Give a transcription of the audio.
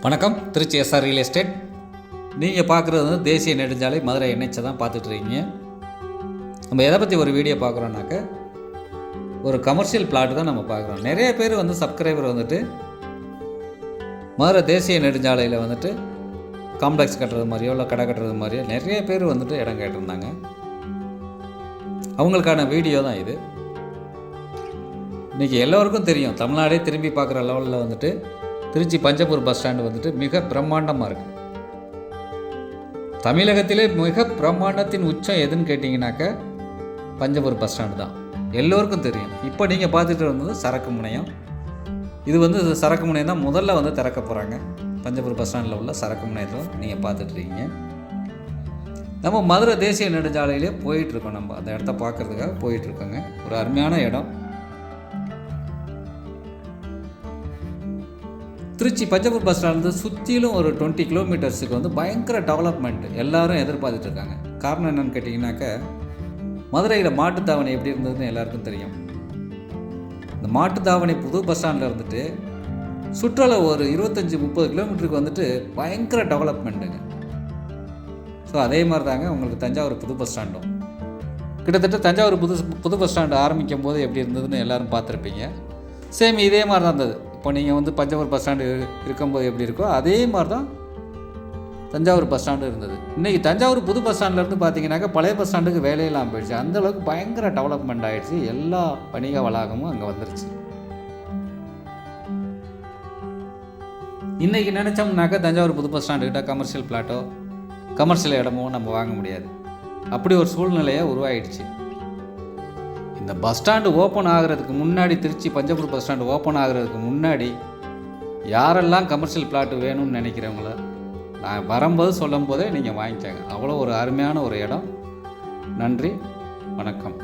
வணக்கம். Trichy S R real estate. நீங்கள் பார்க்குறது வந்து தேசிய நெடுஞ்சாலை மதுரை என்ஹெச்சை தான் பார்த்துட்ருக்கீங்க. நம்ம எதை பற்றி ஒரு வீடியோ பார்க்குறோன்னாக்க ஒரு கமர்ஷியல் பிளாட் தான் நம்ம பார்க்குறோம். நிறைய பேர் வந்து சப்ஸ்கிரைபர் வந்துட்டு மதுரை தேசிய நெடுஞ்சாலையில் வந்துட்டு காம்ப்ளெக்ஸ் கட்டுறது மாதிரியோ இல்லை கடை கட்டுறது மாதிரியோ நிறைய பேர் வந்துட்டு இடம் கேட்டிருந்தாங்க. அவங்களுக்கான வீடியோ தான் இது. இன்றைக்கி எல்லோருக்கும் தெரியும், தமிழ்நாடே திரும்பி பார்க்குற லெவலில் வந்துட்டு திருச்சி பஞ்சப்பூர் பஸ் ஸ்டாண்டு வந்துட்டு மிக பிரம்மாண்டமாக இருக்குது. தமிழகத்திலே மிக பிரம்மாண்டத்தின் உச்சம் எதுன்னு கேட்டிங்கனாக்க பஞ்சப்பூர் பஸ் ஸ்டாண்டு தான், எல்லோருக்கும் தெரியும். இப்போ நீங்கள் பார்த்துட்டு வந்தது சரக்கு முனையம். இது வந்து சரக்கு முனையம் தான் முதல்ல வந்து திறக்க போகிறாங்க. பஞ்சப்பூர் பஸ் ஸ்டாண்டில் உள்ள சரக்கு முனையத்தில் நீங்கள் பார்த்துட்ருக்கீங்க. நம்ம மதுரை தேசிய நெடுஞ்சாலையிலே போயிட்டுருக்கோம். நம்ம அந்த இடத்த பார்க்குறதுக்காக போயிட்டுருக்கோங்க. ஒரு அருமையான இடம். திருச்சி பஞ்சப்பூர் பஸ் ஸ்டாண்டு சுற்றிலும் ஒரு 20 கிலோமீட்டர்ஸுக்கு வந்து பயங்கர டெவலப்மெண்ட் எல்லோரும் எதிர்பார்த்துட்ருக்காங்க. காரணம் என்னென்னு கேட்டிங்கனாக்க, மதுரையில் மாட்டுத்தாவணி எப்படி இருந்ததுன்னு எல்லாருக்கும் தெரியும். இந்த மாட்டுத்தாவணி புது பஸ் ஸ்டாண்டில் இருந்துட்டு சுற்றுலா ஒரு 25-30 கிலோமீட்டருக்கு வந்துட்டு பயங்கர டெவலப்மெண்ட்டுங்க. ஸோ அதே மாதிரி தாங்க உங்களுக்கு தஞ்சாவூர் புது பஸ் ஸ்டாண்டும். கிட்டத்தட்ட தஞ்சாவூர் புது பஸ் ஸ்டாண்டு ஆரம்பிக்கும் போது எப்படி இருந்ததுன்னு எல்லோரும் பார்த்துருப்பீங்க. சேம் இதே மாதிரி தான் இருந்தது. இப்போ நீங்கள் வந்து பஞ்சப்பூர் பஸ் ஸ்டாண்டு இருக்கும்போது எப்படி இருக்கோ அதே மாதிரி தான் தஞ்சாவூர் பஸ் ஸ்டாண்டு இருந்தது. இன்றைக்கி தஞ்சாவூர் புது பஸ் ஸ்டாண்ட்லேருந்து பார்த்தீங்கன்னாக்கா பழைய பஸ் ஸ்டாண்டுக்கு வேலையெல்லாம் போயிடுச்சு. அந்தளவுக்கு பயங்கர டெவலப்மெண்ட் ஆகிடுச்சு. எல்லா வணிக வளாகமும் அங்கே வந்துருச்சு. இன்றைக்கி நினச்சோம்னாக்கா தஞ்சாவூர் புது பஸ் ஸ்டாண்டுக்கிட்ட கமர்ஷியல் பிளாட்டோ கமர்ஷியல் இடமோ நம்ம வாங்க முடியாது. அப்படி ஒரு சூழ்நிலையை உருவாகிடுச்சு. இந்த பஸ் ஸ்டாண்டு ஓப்பன் ஆகிறதுக்கு முன்னாடி, Trichy Panjappur bus stand open ஆகிறதுக்கு முன்னாடி யாரெல்லாம் கமர்ஷியல் பிளாட்டு வேணும்னு நினைக்கிறவங்கள நான் வரும்போது சொல்லும் போதே நீங்கள் வாங்கிக்கோங்க. அவ்வளோ ஒரு அருமையான ஒரு இடம். நன்றி, வணக்கம்.